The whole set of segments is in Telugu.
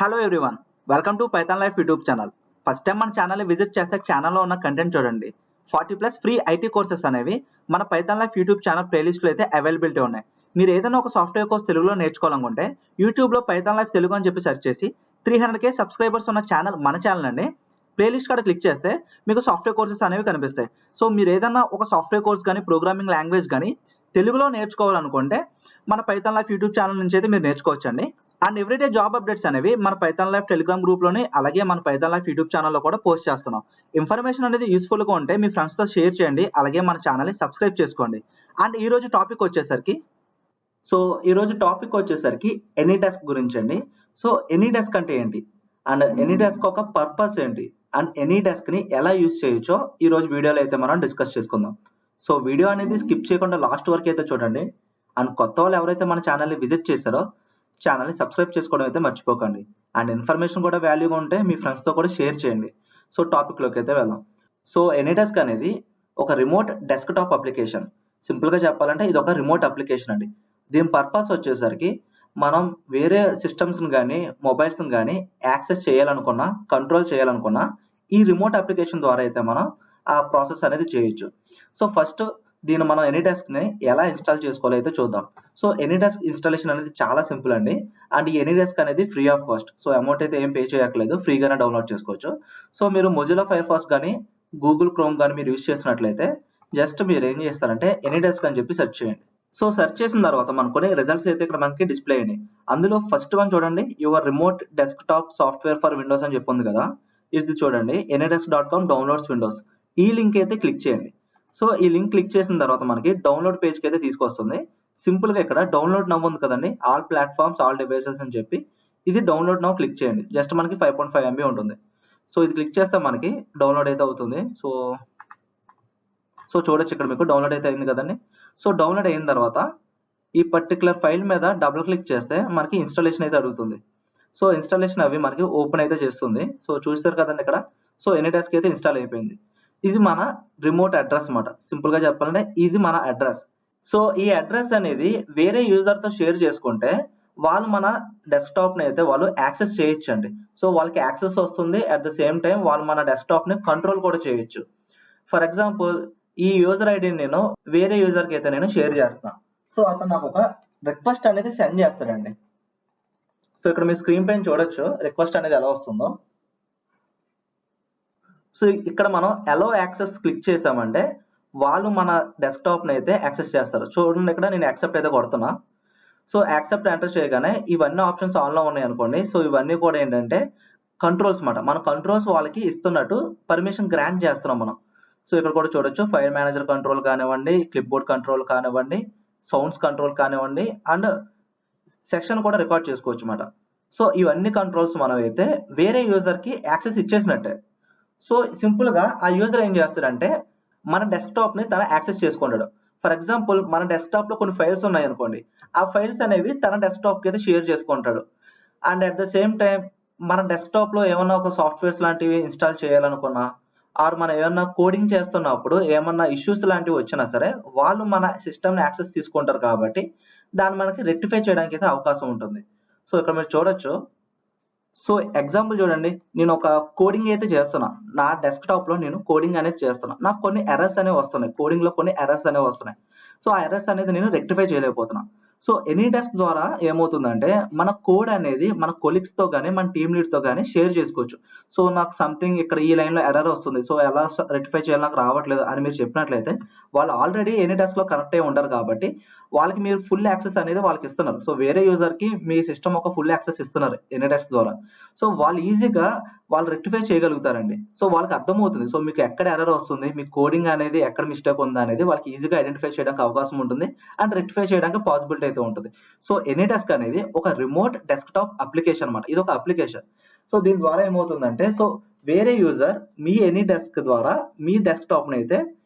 Hello everyone, welcome to Python life YouTube channel. First time మన ఛానల్ని విజిట్ చేస్తే ఛానల్లో ఉన్న కంటెంట్ చూడండి. 40+ ఫ్రీ ఐటీ కోర్సెస్ అనేవి మన పైథాన్ లైఫ్ యూట్యూబ్ ఛానల్ ప్లేలిస్ట్లో అయితే అవైలబిలిటీ ఉన్నాయి. మీరు ఏదైనా ఒక సాఫ్ట్వేర్ కోర్స్ తెలుగులో నేర్చుకోవాలనుకుంటే యూట్యూబ్లో పైథాన్ లైఫ్ తెలుగు అని చెప్పి సెర్చ్ చేసి 300K సబ్స్క్రైబర్స్ ఉన్న ఛానల్ మన ఛానల్ అండి. ప్లేలిస్ట్ కాడ క్లిక్ చేస్తే మీకు సాఫ్ట్వేర్ కోర్సెస్ అనేవి కనిపిస్తాయి. సో మీరు ఏదైనా ఒక సాఫ్ట్వేర్ కోర్స్ కానీ ప్రోగ్రామింగ్ లాంగ్వేజ్ కానీ తెలుగులో నేర్చుకోవాలనుకుంటే మన పైథాన్ లైఫ్ యూట్యూబ్ ఛానల్ నుంచి అయితే మీరు నేర్చుకోవచ్చండి. అండ్ ఎవ్రీడే జాబ్ అప్డేట్స్ అనేవి మన పైథాన్ లైఫ్ టెలిగ్రామ్ గ్రూప్లోని అలాగే మన పైథాన్ లైఫ్ యూట్యూబ్ ఛానల్లో కూడా పోస్ట్ చేస్తున్నాం. ఇన్ఫర్మేషన్ అనేది యూస్ఫుల్గా ఉంటే మీ ఫ్రెండ్స్తో షేర్ చేయండి, అలాగే మన ఛానల్ని సబ్స్క్రైబ్ చేసుకోండి. అండ్ ఈరోజు టాపిక్ వచ్చేసరికి ఎనీ డెస్క్ గురించి అండి. సో ఎనీ డెస్క్ అంటే ఏంటి, అండ్ ఎనీ డెస్క్ ఒక పర్పస్ ఏంటి, అండ్ ఎనీ డెస్క్ని ఎలా యూజ్ చేయొచ్చో ఈరోజు వీడియోలో అయితే మనం డిస్కస్ చేసుకుందాం. సో వీడియో అనేది స్కిప్ చేయకుండా లాస్ట్ వరకు అయితే చూడండి. అండ్ కొత్త వాళ్ళు ఎవరైతే మన ఛానల్ని విజిట్ చేశారో ఛానల్ని సబ్స్క్రైబ్ చేసుకోవడం అయితే మర్చిపోకండి. అండ్ ఇన్ఫర్మేషన్ కూడా వాల్యూగా ఉంటే మీ ఫ్రెండ్స్తో కూడా షేర్ చేయండి. సో టాపిక్లోకి అయితే వెళ్దాం. సో ఎనీడెస్క్ అనేది ఒక రిమోట్ డెస్క్టాప్ అప్లికేషన్. సింపుల్గా చెప్పాలంటే ఇది ఒక రిమోట్ అప్లికేషన్ అండి. దీని పర్పస్ వచ్చేసరికి మనం వేరే సిస్టమ్స్ని కానీ మొబైల్స్ని కానీ యాక్సెస్ చేయాలనుకున్నా, కంట్రోల్ చేయాలనుకున్నా ఈ రిమోట్ అప్లికేషన్ ద్వారా అయితే మనం ఆ ప్రాసెస్ అనేది చేయొచ్చు. సో ఫస్ట్ దీన్ని మనం ఎనీడెస్క్ని ఎలా ఇన్స్టాల్ చేసుకోవాలో అయితే చూద్దాం. సో ఎనీడెస్క్ ఇన్స్టాలేషన్ అనేది చాలా సింపుల్ అండి. అండ్ ఈ ఎనీడెస్క్ అనేది free of cost. So amount అయితే ఏం పే చేయక్కర్లేదు, ఫ్రీగానే డౌన్లోడ్ చేసుకోవచ్చు. సో మీరు మొజిల్లా ఫైర్ఫాక్స్ కానీ గూగుల్ క్రోమ్ కానీ మీరు యూజ్ చేసినట్లయితే జస్ట్ మీరు ఏం చేస్తారంటే ఎనీడెస్క్ అని చెప్పి సెర్చ్ చేయండి. సో సెర్చ్ చేసిన తర్వాత మనకు రిజల్ట్స్ అయితే ఇక్కడ మనకి డిస్ప్లే అయినాయి. అందులో ఫస్ట్ వన్ చూడండి, your remote desktop software for Windows అని చెప్పి ఉంది కదా. ఇది చూడండి, anydesk.com డౌన్లోడ్స్ విండోస్. ఈ లింక్ అయితే క్లిక్ చేయండి. సో ఈ లింక్ క్లిక్ చేసిన తర్వాత మనకి డౌన్లోడ్ పేజ్కి అయితే తీసుకొస్తుంది. సింపుల్గా ఇక్కడ డౌన్లోడ్ నవ్ ఉంది కదండి, ఆల్ ప్లాట్ఫామ్స్ ఆల్ డివైసెస్ అని చెప్పి ఇది డౌన్లోడ్ నవ్ క్లిక్ చేయండి. జస్ట్ మనకి 5.5 MB ఉంటుంది. సో ఇది క్లిక్ చేస్తే మనకి డౌన్లోడ్ అయితే అవుతుంది. సో చూడొచ్చు ఇక్కడ మీకు డౌన్లోడ్ అయితే అయింది కదండి. సో డౌన్లోడ్ అయిన తర్వాత ఈ పర్టికులర్ ఫైల్ మీద డబుల్ క్లిక్ చేస్తే మనకి ఇన్స్టాలేషన్ అయితే అడుగుతుంది. సో ఇన్స్టాలేషన్ అవి మనకి ఓపెన్ అయితే చేస్తుంది. సో చూస్తారు కదండి ఇక్కడ. సో ఎనీడెస్క్ అయితే ఇన్స్టాల్ అయిపోయింది. ఇది మన రిమోట్ అడ్రస్ అన్నమాట. సింపుల్గా చెప్పాలంటే ఇది మన అడ్రస్. సో ఈ అడ్రస్ అనేది వేరే యూజర్తో షేర్ చేసుకుంటే వాళ్ళు మన డెస్క్టాప్ని అయితే వాళ్ళు యాక్సెస్ చేయొచ్చండి. సో వాళ్ళకి యాక్సెస్ వస్తుంది, అట్ ద సేమ్ టైం వాళ్ళు మన డెస్క్టాప్ని కంట్రోల్ కూడా చేయొచ్చు. ఫర్ ఎగ్జాంపుల్ ఈ యూజర్ ఐడిని నేను వేరే యూజర్కి అయితే నేను షేర్ చేస్తాను. సో అతను నాకు ఒక రిక్వెస్ట్ అనేది సెండ్ చేస్తాడండి. సో ఇక్కడ మీ స్క్రీన్ పైన చూడొచ్చు రిక్వెస్ట్ అనేది ఎలా వస్తుందో. సో ఇక్కడ మనం అలో యాక్సెస్ క్లిక్ చేసామంటే వాళ్ళు మన డెస్క్టాప్ని అయితే యాక్సెస్ చేస్తారు. చూడండి ఇక్కడ నేను యాక్సెప్ట్ అయితే కొడుతున్నా. సో యాక్సెప్ట్ ఎంటర్ చేయగానే ఇవన్నీ ఆప్షన్స్ ఆన్లో ఉన్నాయి అనుకోండి. సో ఇవన్నీ కూడా ఏంటంటే కంట్రోల్స్ అన్నమాట. మన కంట్రోల్స్ వాళ్ళకి ఇస్తున్నట్టు పర్మిషన్ గ్రాంట్ చేస్తున్నాం మనం. సో ఇక్కడ కూడా చూడొచ్చు, ఫైల్ మేనేజర్ కంట్రోల్ కానివ్వండి, క్లిప్ బోర్డ్ కంట్రోల్ కానివ్వండి, సౌండ్స్ కంట్రోల్ కానివ్వండి, అండ్ సెక్షన్ కూడా రికార్డ్ చేసుకోవచ్చు అన్నమాట. సో ఇవన్నీ కంట్రోల్స్ మనం అయితే వేరే యూజర్కి యాక్సెస్ ఇచ్చేసినట్టే. సో సింపుల్గా ఆ యూజర్ ఏం చేస్తాడంటే మన డెస్క్టాప్ని తన యాక్సెస్ చేసుకుంటాడు. ఫర్ ఎగ్జాంపుల్ మన డెస్క్టాప్లో కొన్ని ఫైల్స్ ఉన్నాయి అనుకోండి, ఆ ఫైల్స్ అనేవి తన డెస్క్టాప్కి అయితే షేర్ చేసుకుంటాడు. And at the same time మన డెస్క్టాప్లో ఏమన్నా ఒక సాఫ్ట్వేర్స్ లాంటివి ఇన్స్టాల్ చేయాలనుకున్నా, ఆర్ మనం ఏమన్నా కోడింగ్ చేస్తున్నప్పుడు ఏమన్నా ఇష్యూస్ లాంటివి వచ్చినా సరే వాళ్ళు మన సిస్టమ్ని యాక్సెస్ తీసుకుంటారు కాబట్టి దాన్ని మనకి రెక్టిఫై చేయడానికి అయితే అవకాశం ఉంటుంది. సో ఇక్కడ మీరు చూడొచ్చు. సో ఎగ్జాంపుల్ చూడండి, నేను ఒక కోడింగ్ అయితే చేస్తున్నా, నా డెస్క్టాప్లో నేను కోడింగ్ అనేది చేస్తున్నా, నాకు కొన్ని ఎర్రర్స్ అనేవి వస్తున్నాయి, కోడింగ్లో కొన్ని ఎర్రర్స్ అనేవి వస్తున్నాయి. సో ఆ ఎర్రర్స్ అనేది నేను రెక్టిఫై చేయలేకపోతున్నా. సో ఎనీడెస్క్ ద్వారా ఏమవుతుందంటే మన కోడ్ అనేది మన కొలీగ్స్తో కానీ మన టీమ్ లీడ్తో కానీ షేర్ చేసుకోవచ్చు. సో నాకు సంథింగ్ ఇక్కడ ఈ లైన్లో ఎర్రర్ వస్తుంది, సో ఎలా రెక్టిఫై చేయాలి నాకు రావట్లేదు అని మీరు చెప్పినట్లయితే వాళ్ళు ఆల్రెడీ ఎనీడెస్క్లో కనెక్ట్ అయి ఉంటారు కాబట్టి వాళ్ళకి మీరు ఫుల్ యాక్సెస్ అనేది వాళ్ళకి ఇస్తున్నారు. సో వేరే యూజర్కి మీ సిస్టమ్ ఒక ఫుల్ యాక్సెస్ ఇస్తున్నారు ఎనీడెస్క్ ద్వారా. సో వాళ్ళు ఈజీగా వాళ్ళు రెక్టిఫై చేయగలుగుతారండి. సో వాళ్ళకి అర్థమవుతుంది, సో మీకు ఎక్కడ ఎర్రర్ వస్తుంది, మీ కోడింగ్ అనేది ఎక్కడ మిస్టేక్ ఉందా అనేది వాళ్ళకి ఈజీగా ఐడెంటిఫై చేయడానికి అవకాశం ఉంటుంది అండ్ రెక్టిఫై చేయడానికి పాసిబిలిటీ అయితే ఉంటుంది. సో ఎనీడెస్క్ అనేది ఒక రిమోట్ డెస్క్టాప్ అప్లికేషన్ అన్నమాట. ఇది ఒక అప్లికేషన్. సో దీని ద్వారా ఏమవుతుందంటే సో వేరే యూజర్ మీ ఎనీడెస్క్ ద్వారా మీ డెస్క్టాప్ని అయితే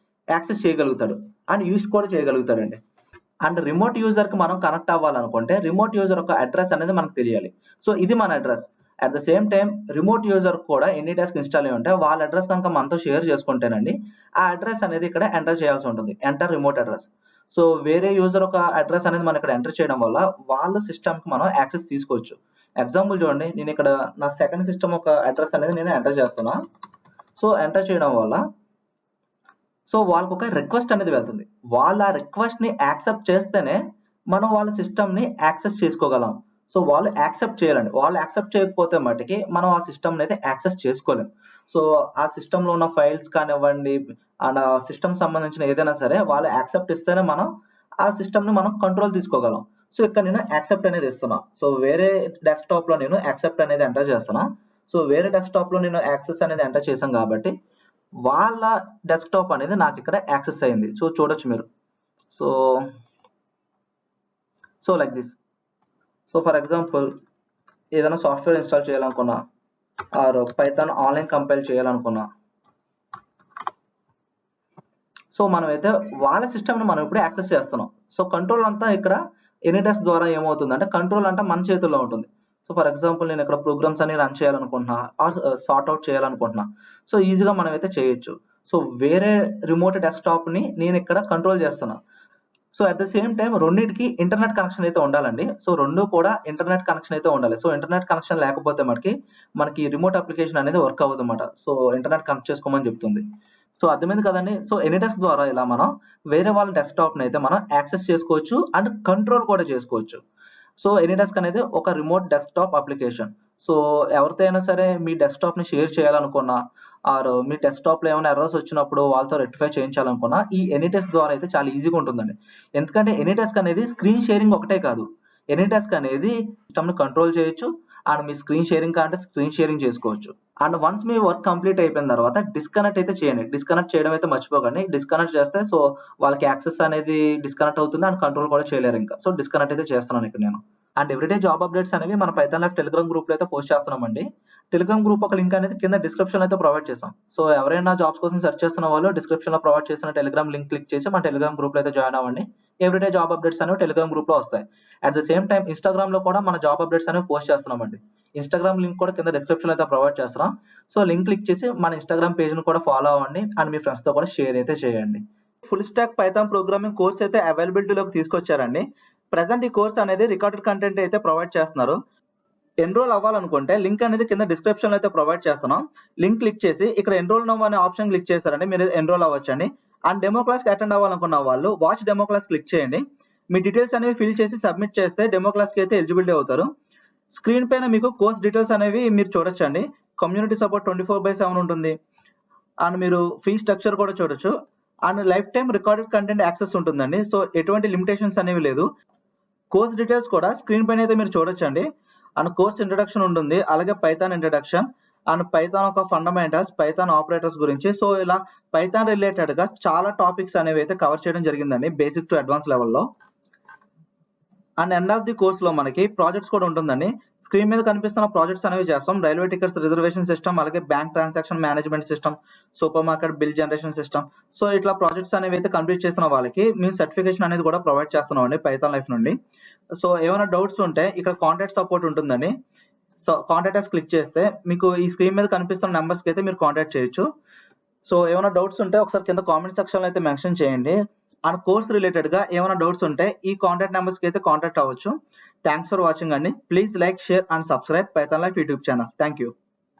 యాక్సెస్ చేయగలుగుతాడు అండ్ యూస్ కూడా చేయగలుగుతాడండి. అండ్ రిమోట్ యూజర్కి మనం కనెక్ట్ అవ్వాలనుకుంటే రిమోట్ యూజర్ యొక్క అడ్రస్ అనేది మనకు తెలియాలి. సో ఇది మన address. At the same time remote user కూడా ఎనీడెస్క్ ఇన్స్టాల్ అయి ఉంటే వాళ్ళ అడ్రస్ కనుక మనతో షేర్ చేసుకుంటేనండి ఆ అడ్రస్ అనేది ఇక్కడ ఎంటర్ చేయాల్సి ఉంటుంది, ఎంటర్ రిమోట్ అడ్రస్. సో వేరే యూజర్ ఒక అడ్రస్ అనేది మనం ఇక్కడ ఎంటర్ చేయడం వల్ల వాళ్ళ సిస్టమ్కి మనం యాక్సెస్ తీసుకోవచ్చు. ఎగ్జాంపుల్ చూడండి, నేను ఇక్కడ నా సెకండ్ సిస్టమ్ ఒక అడ్రస్ అనేది నేను ఎంటర్ చేస్తున్నా. సో ఎంటర్ చేయడం వల్ల సో వాళ్ళకి ఒక రిక్వెస్ట్ అనేది వెళ్తుంది. వాళ్ళు ఆ రిక్వెస్ట్ ని యాక్సెప్ట్ చేస్తేనే మనం వాళ్ళ సిస్టమ్ ని యాక్సెస్ చేసుకోగలం. సో వాళ్ళు యాక్సెప్ట్ చేయాలండి. వాళ్ళు యాక్సెప్ట్ చేయకపోతే మటుకి మనం ఆ సిస్టమ్ అయితే యాక్సెస్ చేసుకోలేం. సో ఆ సిస్టమ్ లో ఉన్న ఫైల్స్ కానివ్వండి అండ్ ఆ సిస్టమ్ సంబంధించిన ఏదైనా సరే వాళ్ళు యాక్సెప్ట్ ఇస్తేనే మనం ఆ సిస్టమ్ ని మనం కంట్రోల్ తీసుకోగలం. సో ఇక్కడ నేను యాక్సెప్ట్ అనేది ఇస్తున్నా. సో వేరే డెస్క్టాప్ లో నేను యాక్సెప్ట్ అనేది ఎంటర్ చేస్తున్నా. సో వేరే డెస్క్టాప్ లో నేను యాక్సెస్ అనేది ఎంటర్ చేశాను కాబట్టి వాళ్ళ డెస్క్టాప్ అనేది నాకు ఇక్కడ యాక్సెస్ అయింది. సో చూడొచ్చు మీరు. So like this. So for example ఏదైనా సాఫ్ట్వేర్ ఇన్స్టాల్ చేయాలనుకున్నా ఆర్ పైథాన్ ఆన్లైన్ కంపైల్ చేయాలనుకున్నా, సో మనమైతే వాళ్ళ సిస్టమ్ ని మనం ఇప్పుడు యాక్సెస్ చేస్తున్నాం. సో కంట్రోల్ అంతా ఇక్కడ ఎనీడెస్క్ ద్వారా ఏమవుతుందంటే కంట్రోల్ అంతా మన చేతుల్లో ఉంటుంది. సో ఫర్ ఎగ్జాంపుల్ నేను ఇక్కడ ప్రోగ్రామ్స్ అన్ని రన్ చేయాలనుకుంటున్నా ఆర్ సార్ట్ అవుట్ చేయాలనుకుంటున్నా, సో ఈజీగా మనం అయితే చేయొచ్చు. సో వేరే రిమోట్ డెస్క్టాప్ ని నేను ఇక్కడ కంట్రోల్ చేస్తున్నా. So at the same time రెండింటికి ఇంటర్నెట్ కనెక్షన్ అయితే ఉండాలండి. సో రెండు కూడా ఇంటర్నెట్ కనెక్షన్ అయితే ఉండాలి. సో ఇంటర్నెట్ కనెక్షన్ లేకపోతే మనకి రిమోట్ అప్లికేషన్ అనేది వర్క్ అవ్వదు అన్నమాట. సో ఇంటర్నెట్ కనెక్ట్ చేసుకోమని చెప్తుంది. సో అర్థమైంది కదండి. సో ఎనీడెస్క్ ద్వారా ఇలా మనం వేరే వాళ్ళ డెస్క్టాప్ ని అయితే మనం యాక్సెస్ చేసుకోవచ్చు అండ్ కంట్రోల్ కూడా చేసుకోవచ్చు. సో ఎనీడెస్క్ అనేది ఒక రిమోట్ డెస్క్టాప్ అప్లికేషన్. సో ఎవరితో అయినా సరే మీ డెస్క్టాప్ ని షేర్ చేయాలనుకున్నా ఆర్ మీ డెస్క్టాప్ లో ఏమైనా ఎర్రర్స్ వచ్చినప్పుడు వాళ్ళతో రెక్టిఫై చేయించాలనుకున్నా ఈ ఎనీడెస్క్ ద్వారా అయితే చాలా ఈజీగా ఉంటుందండి. ఎందుకంటే ఎనీడెస్క్ అనేది స్క్రీన్ షేరింగ్ ఒకటే కాదు, ఎనీడెస్క్ అనేది సిస్టమ్ ని కంట్రోల్ చేయొచ్చు అండ్ మీ స్క్రీన్ షేరింగ్ అంటే స్క్రీన్ షేరింగ్ చేసుకోవచ్చు. And once me work complete అయిపోయిన తర్వాత డిస్కనెక్ట్ అయితే చేయండి. డిస్కనెక్ట్ చేయడం అయితే మర్చిపోకండి. డిస్కనెక్ట్ చేస్తే సో వాళ్ళకి యాక్సెస్ అనేది డిస్కనెక్ట్ అవుతుంది అండ్ కంట్రోల్ కూడా చేయలేరు ఇంకా. సో డిస్కనెక్ట్ అయితే చేస్తున్నాను ఇక్కడ నేను. అండ్ ఎవ్రీడే జాబ్ అప్డేట్స్ అనేవి మన పైథాన్ లైఫ్ టెలిగ్రామ్ గ్రూప్ లో అయితే పోస్ట్ చేస్తున్నామండి. టెలిగ్రామ్ గ్రూప్ ఒక లింక్ అనేది కింద డిస్క్రిప్షన్ అయితే ప్రొవైడ్ చేసాం. సో ఎవరైనా జాబ్స్ కోసం సెర్చ్ చేస్తున్న వాళ్ళు డిస్క్రిప్షన్ లో ప్రొవైడ్ చేసిన టెలిగ్రామ్ లింక్ క్లిక్ చేసి మన టెలిగ్రామ్ గ్రూప్ లో అయితే జాయిన్ అవ్వండి. ఎవ్రీడే జాబ్ అప్డేట్స్ అనేవి టెలిగ్రామ్ గ్రూప్ లో వస్తాయి. At the same time Instagram లో కూడా మన జాబ్ అప్డేట్స్ అనేవి పోస్ట్ చేస్తున్నామండి. ఇన్స్టాగ్రామ్ లింక్ కూడా కింద డిస్క్రిప్షన్ లో అయితే ప్రొవైడ్ చేస్తున్నాం. సో లింక్ క్లిక్ చేసి మన ఇన్స్టాగ్రామ్ పేజ్ ను కూడా ఫాలో అవ్వండి అండ్ మీ ఫ్రెండ్స్ తో కూడా షేర్ అయితే చేయండి. Full stack Python programming course అయితే అవైలబిలిటీలోకి తీసుకొచ్చారండి. ప్రెసెంట్ ఈ కోర్స్ అనేది రికార్డెడ్ కంటెంట్ అయితే ప్రొవైడ్ చేస్తున్నారు. ఎన్రోల్ అవ్వాలనుకుంటే లింక్ అనేది కింద డిస్క్రిప్షన్ లో అయితే ప్రొవైడ్ చేస్తున్నాం. లింక్ క్లిక్ చేసి ఇక్కడ ఎన్రోల్ నౌ అనే ఆప్షన్ క్లిక్ చేశారండి, మీరు ఎన్రోల్ అవ్వచ్చండి. అండ్ డెమో క్లాస్ కి అటెండ్ అవ్వాలనుకున్న వాళ్ళు వాచ్ డెమో క్లాస్ క్లిక్ చేయండి. మీ డీటెయిల్స్ అనేవి ఫిల్ చేసి సబ్మిట్ చేస్తే డెమో క్లాస్ కి అయితే ఎలిజిబిలిటీ అవుతారు. స్క్రీన్ పైన మీకు కోర్స్ డీటెయిల్స్ అనేవి మీరు చూడొచ్చండి. కమ్యూనిటీ సపోర్ట్ 24/7 ఉంటుంది అండ్ మీరు ఫీ స్ట్రక్చర్ కూడా చూడొచ్చు and life time recorded content access ఉంటుందండి. సో ఎటువంటి లిమిటేషన్స్ అనేవి లేదు. కోర్స్ డీటెయిల్స్ కూడా స్క్రీన్ పైన అయితే మీరు చూడొచ్చండి. అండ్ కోర్స్ ఇంట్రడక్షన్ ఉంటుంది, అలాగే పైథాన్ ఇంట్రడక్షన్ అండ్ పైథాన్ ఒక ఫండమెంటల్స్, పైథాన్ ఆపరేటర్స్ గురించి. సో ఇలా పైథాన్ రిలేటెడ్ గా చాలా టాపిక్స్ అనేవి అయితే కవర్ చేయడం జరిగిందండి బేసిక్ టు అడ్వాన్స్ లెవెల్లో. And end of the course లో మనకి ప్రాజెక్ట్స్ కూడా ఉంటుందండి. స్క్రీన్ మీద కనిపిస్తున్న ప్రాజెక్ట్స్ అనేవి చేస్తాం. రైల్వే టికెట్స్ రిజర్వేషన్ సిస్టమ్, అలాగే bank transaction management system, super market bill generation system. So ఇట్లా ప్రాజెక్ట్స్ అనేవి అయితే కంప్లీట్ చేసిన వాళ్ళకి మేము సర్టిఫికేషన్ అనేది కూడా ప్రొవైడ్ చేస్తున్నాం అండి పైథాన్ లైఫ్ నుండి. సో ఏమైనా డౌట్స్ ఉంటే ఇక్కడ కాంటాక్ట్ సపోర్ట్ ఉంటుందండి. సో కాంటాక్ట్ క్లిక్ చేస్తే మీకు ఈ స్క్రీన్ మీద కనిపిస్తున్న నెంబర్స్ కి అయితే మీరు కాంటాక్ట్ చేయొచ్చు. సో ఏమైనా డౌట్స్ ఉంటే ఒకసారి కింద కామెంట్ సెక్షన్ లో అయితే మెన్షన్ చేయండి. అండ్ కోర్స్ రిలేటెడ్ గా ఏమైనా డౌట్స్ ఉంటే ఈ కాంటాక్ట్ నెంబర్స్ కి అయితే కాంటాక్ట్ అవ్వచ్చు. థ్యాంక్స్ ఫర్ వాచింగ్ అండి. Please like, share and subscribe Python life YouTube channel. Thank you.